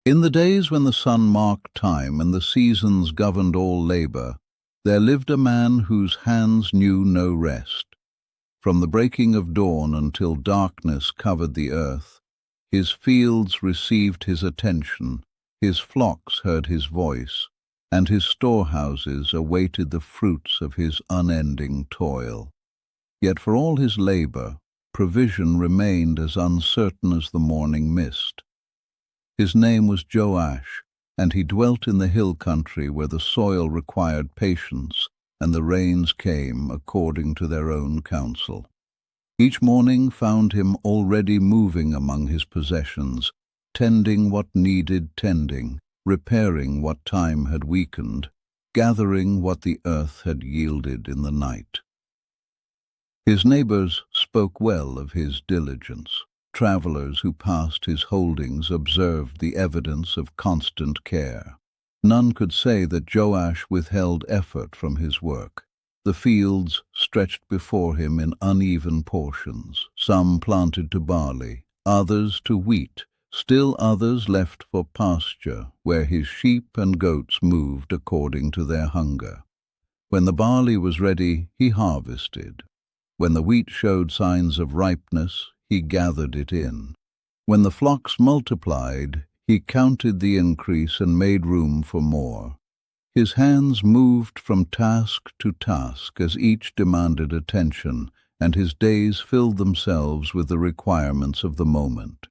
In the days when the sun marked time and the seasons governed all labor, there lived a man whose hands knew no rest. From the breaking of dawn until darkness covered the earth, his fields received his attention, his flocks heard his voice, and his storehouses awaited the fruits of his unending toil. Yet for all his labor, provision remained as uncertain as the morning mist. His name was Joash, and he dwelt in the hill country where the soil required patience and the rains came according to their own counsel. Each morning found him already moving among his possessions, tending what needed tending, repairing what time had weakened, gathering what the earth had yielded in the night. His neighbors spoke well of his diligence. Travelers who passed his holdings observed the evidence of constant care. None could say that Joash withheld effort from his work. The fields stretched before him in uneven portions, some planted to barley, others to wheat, still others left for pasture, where his sheep and goats moved according to their hunger. When the barley was ready, he harvested. When the wheat showed signs of ripeness, he gathered it in. When the flocks multiplied, he counted the increase and made room for more. His hands moved from task to task as each demanded attention, and his days filled themselves with the requirements of the moment.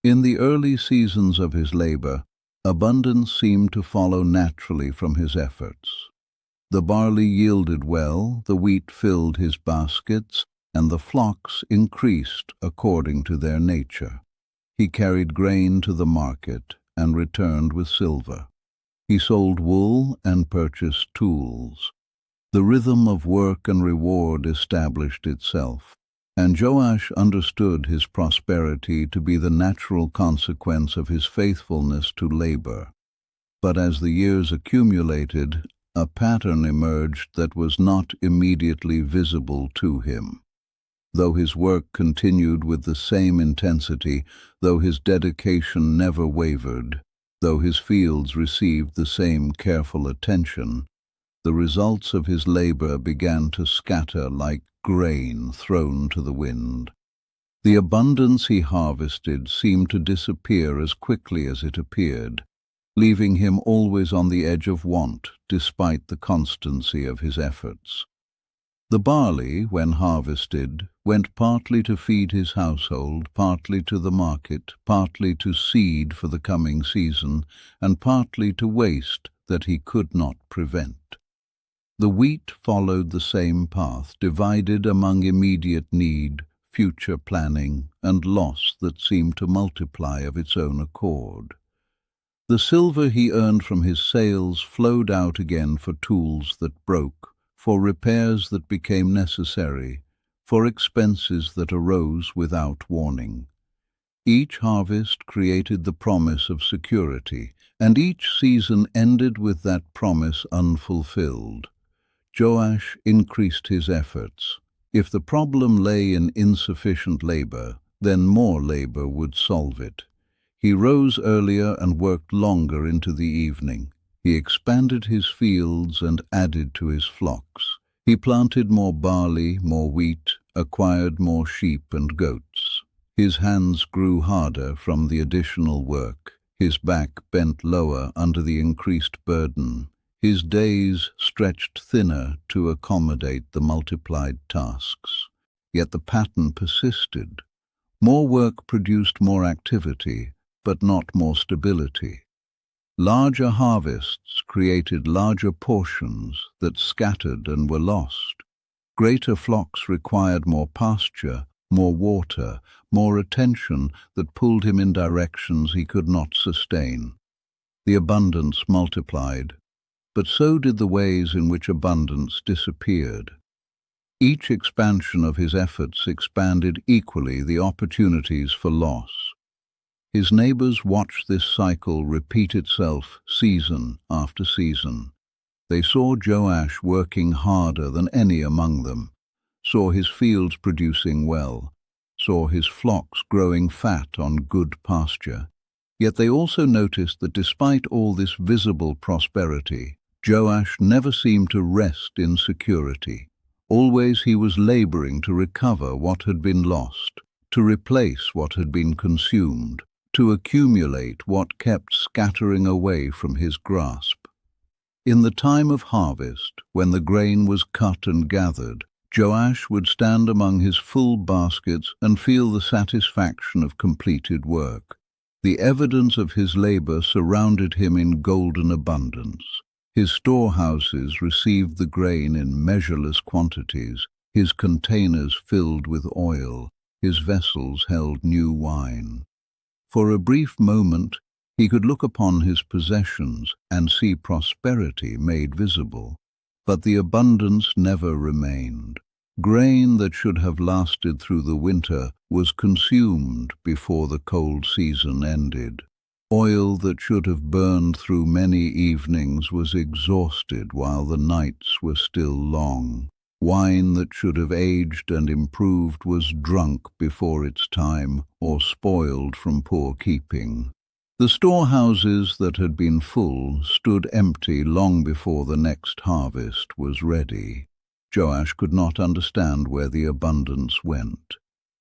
In the early seasons of his labor, abundance seemed to follow naturally from his efforts. The barley yielded well, the wheat filled his baskets, and the flocks increased according to their nature. He carried grain to the market and returned with silver. He sold wool and purchased tools. The rhythm of work and reward established itself, and Joash understood his prosperity to be the natural consequence of his faithfulness to labor. But as the years accumulated, a pattern emerged that was not immediately visible to him. Though his work continued with the same intensity, though his dedication never wavered, though his fields received the same careful attention, the results of his labor began to scatter like grain thrown to the wind. The abundance he harvested seemed to disappear as quickly as it appeared, leaving him always on the edge of want despite the constancy of his efforts. The barley, when harvested, went partly to feed his household, partly to the market, partly to seed for the coming season, and partly to waste that he could not prevent. The wheat followed the same path, divided among immediate need, future planning, and loss that seemed to multiply of its own accord. The silver he earned from his sales flowed out again for tools that broke, for repairs that became necessary, for expenses that arose without warning. Each harvest created the promise of security, and each season ended with that promise unfulfilled. Joash increased his efforts. If the problem lay in insufficient labor, then more labor would solve it. He rose earlier and worked longer into the evening. He expanded his fields and added to his flocks. He planted more barley, more wheat, acquired more sheep and goats. His hands grew harder from the additional work. His back bent lower under the increased burden. His days stretched thinner to accommodate the multiplied tasks. Yet the pattern persisted. More work produced more activity, but not more stability. Larger harvests created larger portions that scattered and were lost. Greater flocks required more pasture, more water, more attention that pulled him in directions he could not sustain. The abundance multiplied, but so did the ways in which abundance disappeared. Each expansion of his efforts expanded equally the opportunities for loss. His neighbors watched this cycle repeat itself season after season. They saw Joash working harder than any among them, saw his fields producing well, saw his flocks growing fat on good pasture, Yet they also noticed that despite all this visible prosperity, Joash never seemed to rest in security. Always he was laboring to recover what had been lost, to replace what had been consumed, to accumulate what kept scattering away from his grasp. In the time of harvest, when the grain was cut and gathered, Joash would stand among his full baskets and feel the satisfaction of completed work. The evidence of his labor surrounded him in golden abundance. His storehouses received the grain in measureless quantities, his containers filled with oil, his vessels held new wine. For a brief moment, he could look upon his possessions and see prosperity made visible, but the abundance never remained. Grain that should have lasted through the winter was consumed before the cold season ended. Oil that should have burned through many evenings was exhausted while the nights were still long. Wine that should have aged and improved was drunk before its time or spoiled from poor keeping. The storehouses that had been full stood empty long before the next harvest was ready. Joash could not understand where the abundance went.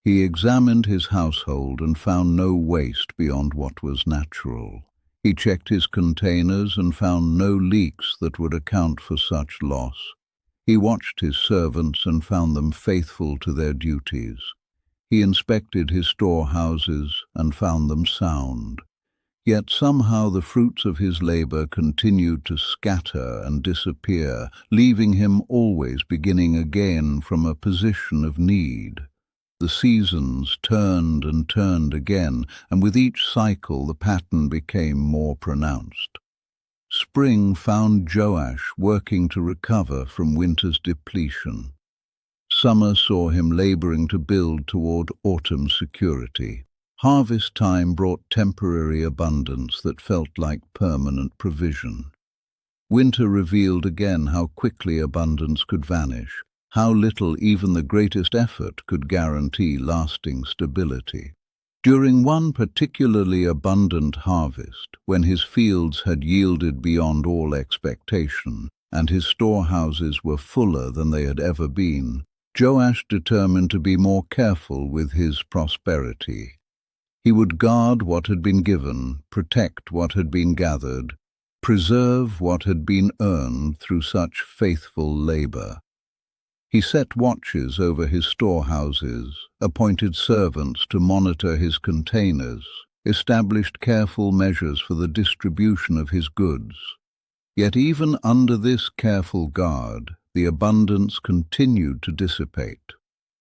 He examined his household and found no waste beyond what was natural. He checked his containers and found no leaks that would account for such loss. He watched his servants and found them faithful to their duties. He inspected his storehouses and found them sound. Yet somehow the fruits of his labor continued to scatter and disappear, leaving him always beginning again from a position of need. The seasons turned and turned again, and with each cycle the pattern became more pronounced. Spring found Joash working to recover from winter's depletion. Summer saw him laboring to build toward autumn's security. Harvest time brought temporary abundance that felt like permanent provision. Winter revealed again how quickly abundance could vanish, how little even the greatest effort could guarantee lasting stability. During one particularly abundant harvest, when his fields had yielded beyond all expectation, and his storehouses were fuller than they had ever been, Joash determined to be more careful with his prosperity. He would guard what had been given, protect what had been gathered, preserve what had been earned through such faithful labor. He set watches over his storehouses, appointed servants to monitor his containers, established careful measures for the distribution of his goods. Yet even under this careful guard, the abundance continued to dissipate,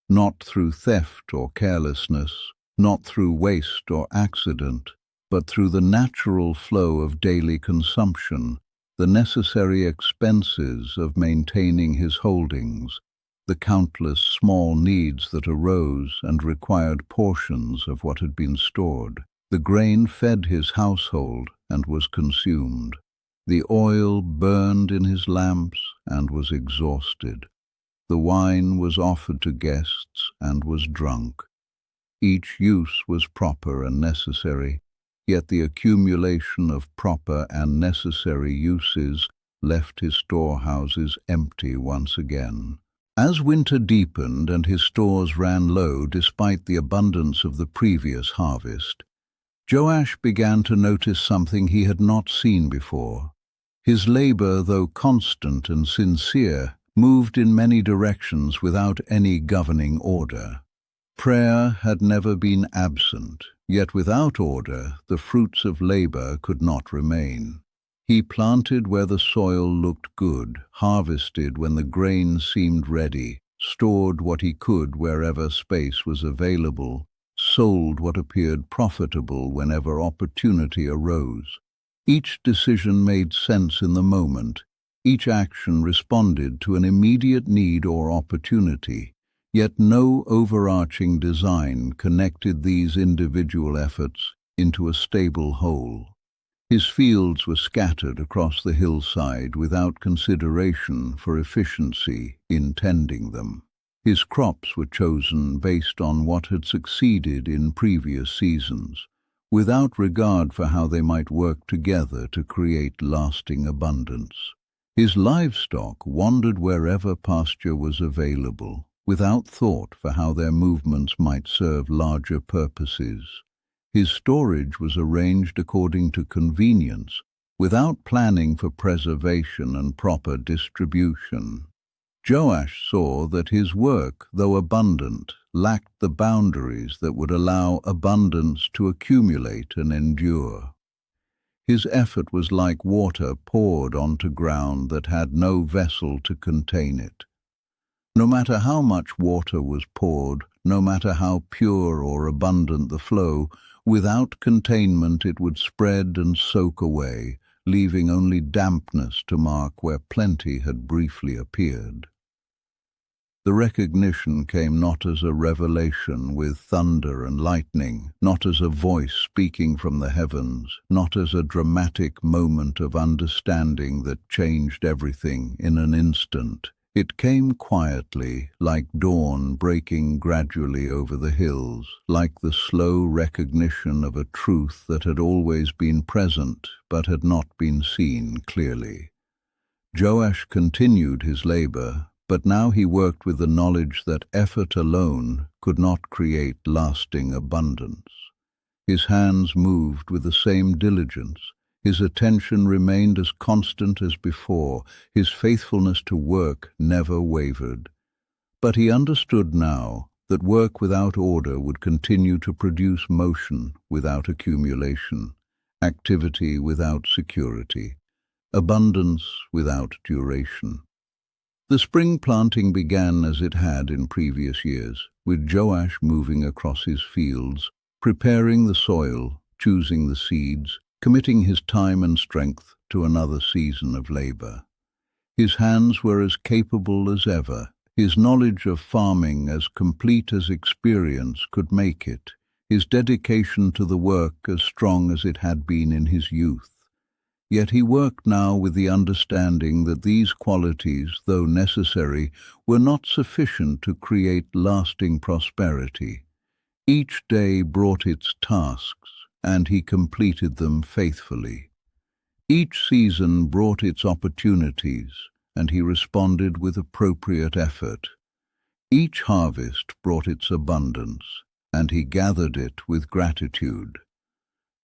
not through theft or carelessness, not through waste or accident, but through the natural flow of daily consumption, the necessary expenses of maintaining his holdings, the countless small needs that arose and required portions of what had been stored. The grain fed his household and was consumed. The oil burned in his lamps and was exhausted. The wine was offered to guests and was drunk. Each use was proper and necessary, yet the accumulation of proper and necessary uses left his storehouses empty once again. As winter deepened and his stores ran low despite the abundance of the previous harvest, Joash began to notice something he had not seen before. His labor, though constant and sincere, moved in many directions without any governing order. Prayer had never been absent, yet without order the fruits of labor could not remain. He planted where the soil looked good, harvested when the grain seemed ready, stored what he could wherever space was available, sold what appeared profitable whenever opportunity arose. Each decision made sense in the moment. Each action responded to an immediate need or opportunity. Yet no overarching design connected these individual efforts into a stable whole. His fields were scattered across the hillside without consideration for efficiency in tending them. His crops were chosen based on what had succeeded in previous seasons, without regard for how they might work together to create lasting abundance. His livestock wandered wherever pasture was available, without thought for how their movements might serve larger purposes. His storage was arranged according to convenience, without planning for preservation and proper distribution. Joash saw that his work, though abundant, lacked the boundaries that would allow abundance to accumulate and endure. His effort was like water poured onto ground that had no vessel to contain it. No matter how much water was poured, no matter how pure or abundant the flow, without containment it would spread and soak away, leaving only dampness to mark where plenty had briefly appeared. The recognition came not as a revelation with thunder and lightning, not as a voice speaking from the heavens, not as a dramatic moment of understanding that changed everything in an instant. It came quietly, like dawn breaking gradually over the hills, like the slow recognition of a truth that had always been present but had not been seen clearly. Joash continued his labor, but now he worked with the knowledge that effort alone could not create lasting abundance. His hands moved with the same diligence. His attention remained as constant as before. His faithfulness to work never wavered. But he understood now that work without order would continue to produce motion without accumulation, activity without security, abundance without duration. The spring planting began as it had in previous years, with Joash moving across his fields, preparing the soil, choosing the seeds, committing his time and strength to another season of labor. His hands were as capable as ever, his knowledge of farming as complete as experience could make it, his dedication to the work as strong as it had been in his youth. Yet he worked now with the understanding that these qualities, though necessary, were not sufficient to create lasting prosperity. Each day brought its tasks, and he completed them faithfully. Each season brought its opportunities, and he responded with appropriate effort. Each harvest brought its abundance, and he gathered it with gratitude.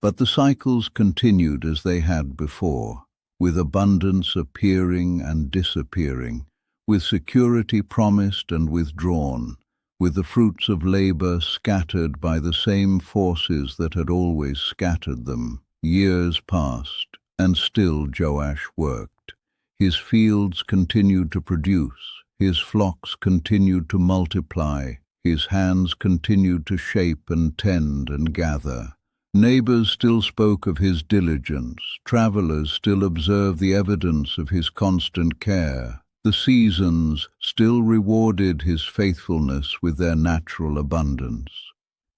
But the cycles continued as they had before, with abundance appearing and disappearing, with security promised and withdrawn, with the fruits of labor scattered by the same forces that had always scattered them. Years passed, and still Joash worked. His fields continued to produce, his flocks continued to multiply, his hands continued to shape and tend and gather. Neighbors still spoke of his diligence, travelers still observed the evidence of his constant care. The seasons still rewarded his faithfulness with their natural abundance.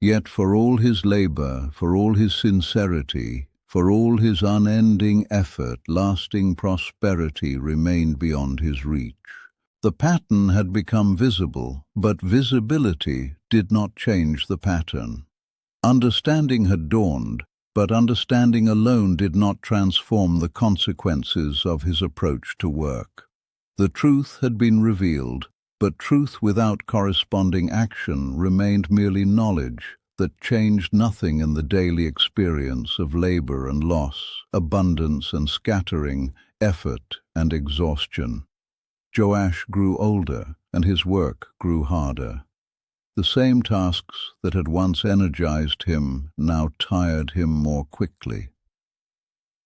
Yet for all his labor, for all his sincerity, for all his unending effort, lasting prosperity remained beyond his reach. The pattern had become visible, but visibility did not change the pattern. Understanding had dawned, but understanding alone did not transform the consequences of his approach to work. The truth had been revealed, but truth without corresponding action remained merely knowledge that changed nothing in the daily experience of labor and loss, abundance and scattering, effort and exhaustion. Joash grew older, and his work grew harder. The same tasks that had once energized him now tired him more quickly.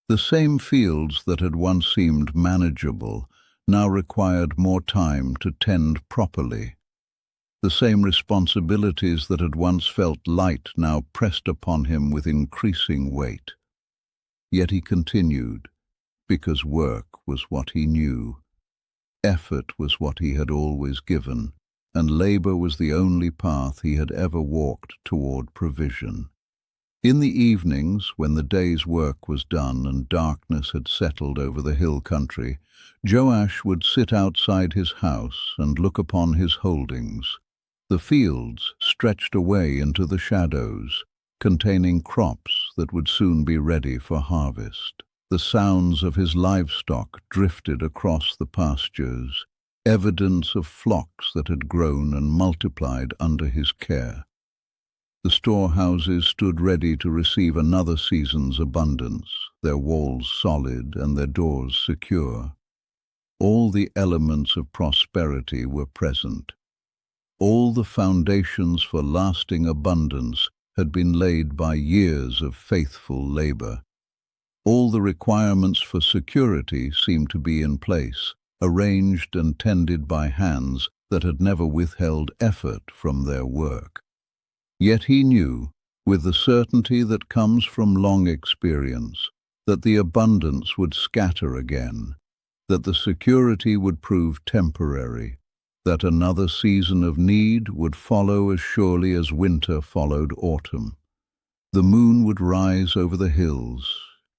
The same fields that had once seemed manageable now required more time to tend properly. The same responsibilities that had once felt light now pressed upon him with increasing weight. Yet he continued, because work was what he knew, effort was what he had always given, and labor was the only path he had ever walked toward provision. In the evenings, when the day's work was done and darkness had settled over the hill country, Joash would sit outside his house and look upon his holdings. The fields stretched away into the shadows, containing crops that would soon be ready for harvest. The sounds of his livestock drifted across the pastures, evidence of flocks that had grown and multiplied under his care. The storehouses stood ready to receive another season's abundance, their walls solid and their doors secure. All the elements of prosperity were present. All the foundations for lasting abundance had been laid by years of faithful labor. All the requirements for security seemed to be in place, arranged and tended by hands that had never withheld effort from their work. Yet he knew, with the certainty that comes from long experience, that the abundance would scatter again, that the security would prove temporary, that another season of need would follow as surely as winter followed autumn. The moon would rise over the hills,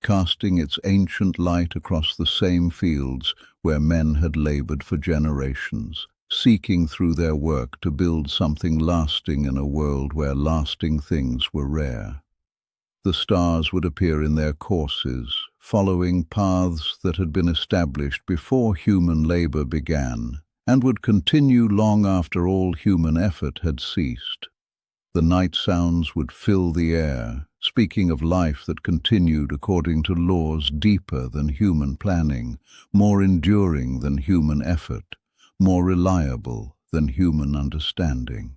casting its ancient light across the same fields where men had labored for generations, seeking through their work to build something lasting in a world where lasting things were rare. The stars would appear in their courses, following paths that had been established before human labor began, and would continue long after all human effort had ceased. The night sounds would fill the air, speaking of life that continued according to laws deeper than human planning, more enduring than human effort, more reliable than human understanding.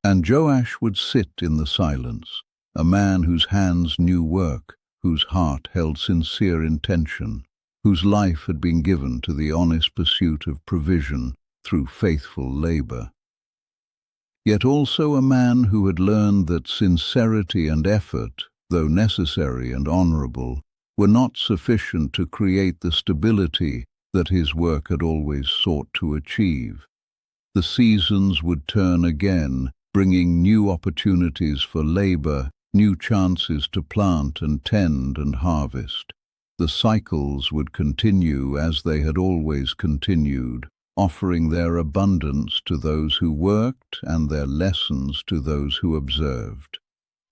And Joash would sit in the silence, a man whose hands knew work, whose heart held sincere intention, whose life had been given to the honest pursuit of provision through faithful labor. Yet also a man who had learned that sincerity and effort, though necessary and honorable, were not sufficient to create the stability that his work had always sought to achieve. The seasons would turn again, bringing new opportunities for labor, new chances to plant and tend and harvest. The cycles would continue as they had always continued, offering their abundance to those who worked and their lessons to those who observed.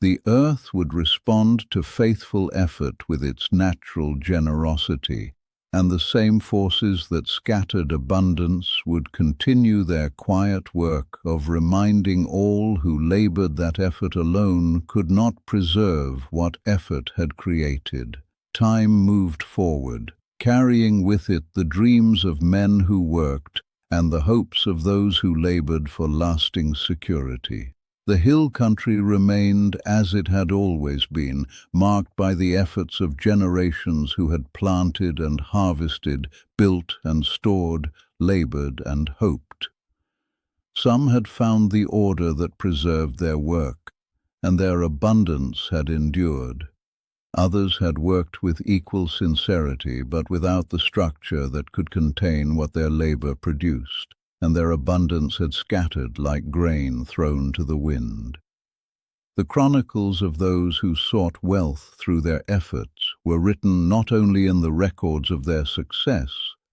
The earth would respond to faithful effort with its natural generosity, and the same forces that scattered abundance would continue their quiet work of reminding all who labored that effort alone could not preserve what effort had created. Time moved forward, carrying with it the dreams of men who worked and the hopes of those who labored for lasting security. The hill country remained as it had always been, marked by the efforts of generations who had planted and harvested, built and stored, labored and hoped. Some had found the order that preserved their work, and their abundance had endured. Others had worked with equal sincerity, but without the structure that could contain what their labor produced, and their abundance had scattered like grain thrown to the wind. The chronicles of those who sought wealth through their efforts were written not only in the records of their success,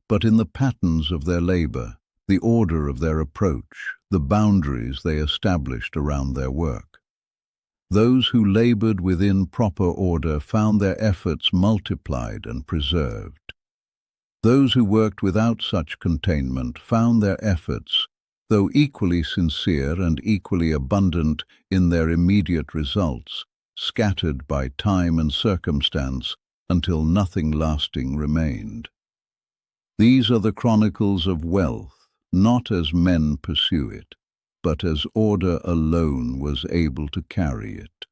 but in the patterns of their labor, the order of their approach, the boundaries they established around their work. Those who labored within proper order found their efforts multiplied and preserved. Those who worked without such containment found their efforts, though equally sincere and equally abundant in their immediate results, scattered by time and circumstance until nothing lasting remained. These are the chronicles of wealth, not as men pursue it, but as order alone was able to carry it.